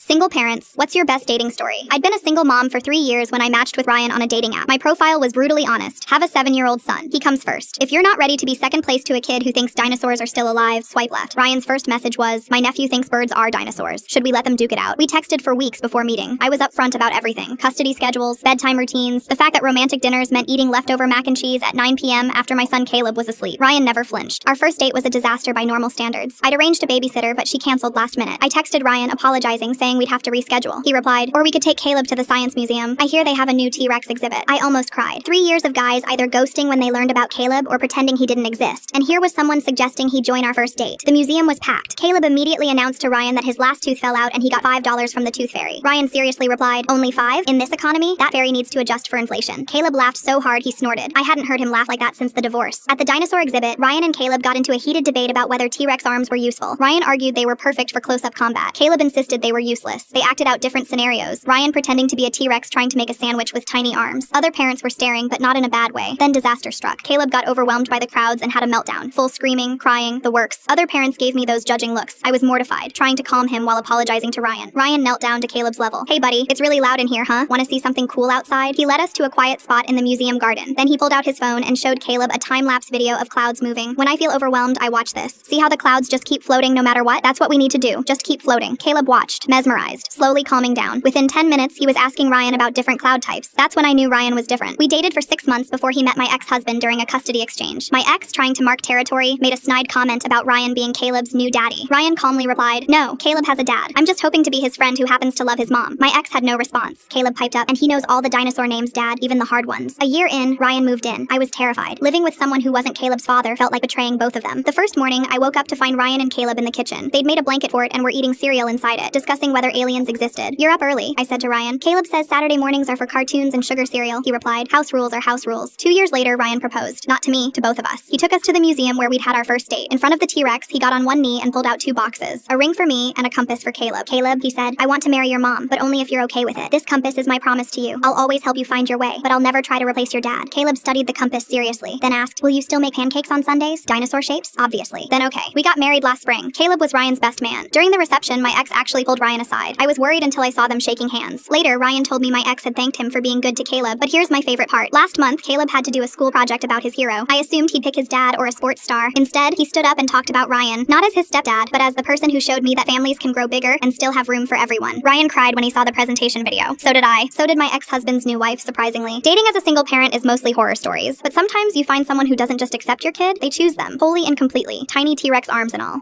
Single parents, what's your best dating story? I'd been a single mom for 3 years when I matched with Ryan on a dating app. My profile was brutally honest. Have a 7-year-old son. He comes first. If you're not ready to be second place to a kid who thinks dinosaurs are still alive, swipe left. Ryan's first message was, my nephew thinks birds are dinosaurs. Should we let them duke it out? We texted for weeks before meeting. I was upfront about everything. Custody schedules, bedtime routines, the fact that romantic dinners meant eating leftover mac and cheese at 9 p.m. after my son Caleb was asleep. Ryan never flinched. Our first date was a disaster by normal standards. I'd arranged a babysitter, but she canceled last minute. I texted Ryan apologizing, saying we'd have to reschedule. He replied, or we could take Caleb to the science museum. I hear they have a new T-Rex exhibit. I almost cried. 3 years of guys either ghosting when they learned about Caleb or pretending he didn't exist. And here was someone suggesting he join our first date. The museum was packed. Caleb immediately announced to Ryan that his last tooth fell out and he got $5 from the tooth fairy. Ryan seriously replied, only 5? In this economy, that fairy needs to adjust for inflation. Caleb laughed so hard he snorted. I hadn't heard him laugh like that since the divorce. At the dinosaur exhibit, Ryan and Caleb got into a heated debate about whether T-Rex arms were useful. Ryan argued they were perfect for close-up combat. Caleb insisted they were useless. They acted out different scenarios. Ryan pretending to be a T-Rex trying to make a sandwich with tiny arms. Other parents were staring, but not in a bad way. Then disaster struck. Caleb got overwhelmed by the crowds and had a meltdown. Full screaming, crying, the works. Other parents gave me those judging looks. I was mortified, trying to calm him while apologizing to Ryan. Ryan knelt down to Caleb's level. Hey buddy, it's really loud in here, huh? Want to see something cool outside? He led us to a quiet spot in the museum garden. Then he pulled out his phone and showed Caleb a time-lapse video of clouds moving. When I feel overwhelmed, I watch this. See how the clouds just keep floating no matter what? That's what we need to do. Just keep floating. Caleb watched, mesmerized, slowly calming down. Within 10 minutes, he was asking Ryan about different cloud types. That's when I knew Ryan was different. We dated for 6 months before he met my ex-husband during a custody exchange. My ex, trying to mark territory, made a snide comment about Ryan being Caleb's new daddy. Ryan calmly replied, no, Caleb has a dad. I'm just hoping to be his friend who happens to love his mom. My ex had no response. Caleb piped up, and he knows all the dinosaur names, dad, even the hard ones. A year in, Ryan moved in. I was terrified. Living with someone who wasn't Caleb's father felt like betraying both of them. The first morning, I woke up to find Ryan and Caleb in the kitchen. They'd made a blanket fort and were eating cereal inside it, discussing whether aliens existed. You're up early, I said to Ryan. Caleb says Saturday mornings are for cartoons and sugar cereal, he replied. House rules are house rules. 2 years later, Ryan proposed. Not to me, to both of us. He took us to the museum where we'd had our first date. In front of the T-Rex, he got on one knee and pulled out 2 boxes. A ring for me and a compass for Caleb. Caleb, he said, I want to marry your mom, but only if you're okay with it. This compass is my promise to you. I'll always help you find your way, but I'll never try to replace your dad. Caleb studied the compass seriously, then asked, will you still make pancakes on Sundays? Dinosaur shapes? Obviously. Then okay. We got married last spring. Caleb was Ryan's best man. During the reception, my ex actually pulled Ryan aside. I was worried until I saw them shaking hands. Later, Ryan told me my ex had thanked him for being good to Caleb, but here's my favorite part. Last month, Caleb had to do a school project about his hero. I assumed he'd pick his dad or a sports star. Instead, he stood up and talked about Ryan, not as his stepdad, but as the person who showed me that families can grow bigger and still have room for everyone. Ryan cried when he saw the presentation video. So did I. So did my ex-husband's new wife, surprisingly. Dating as a single parent is mostly horror stories, but sometimes you find someone who doesn't just accept your kid, they choose them, wholly and completely, tiny T-Rex arms and all.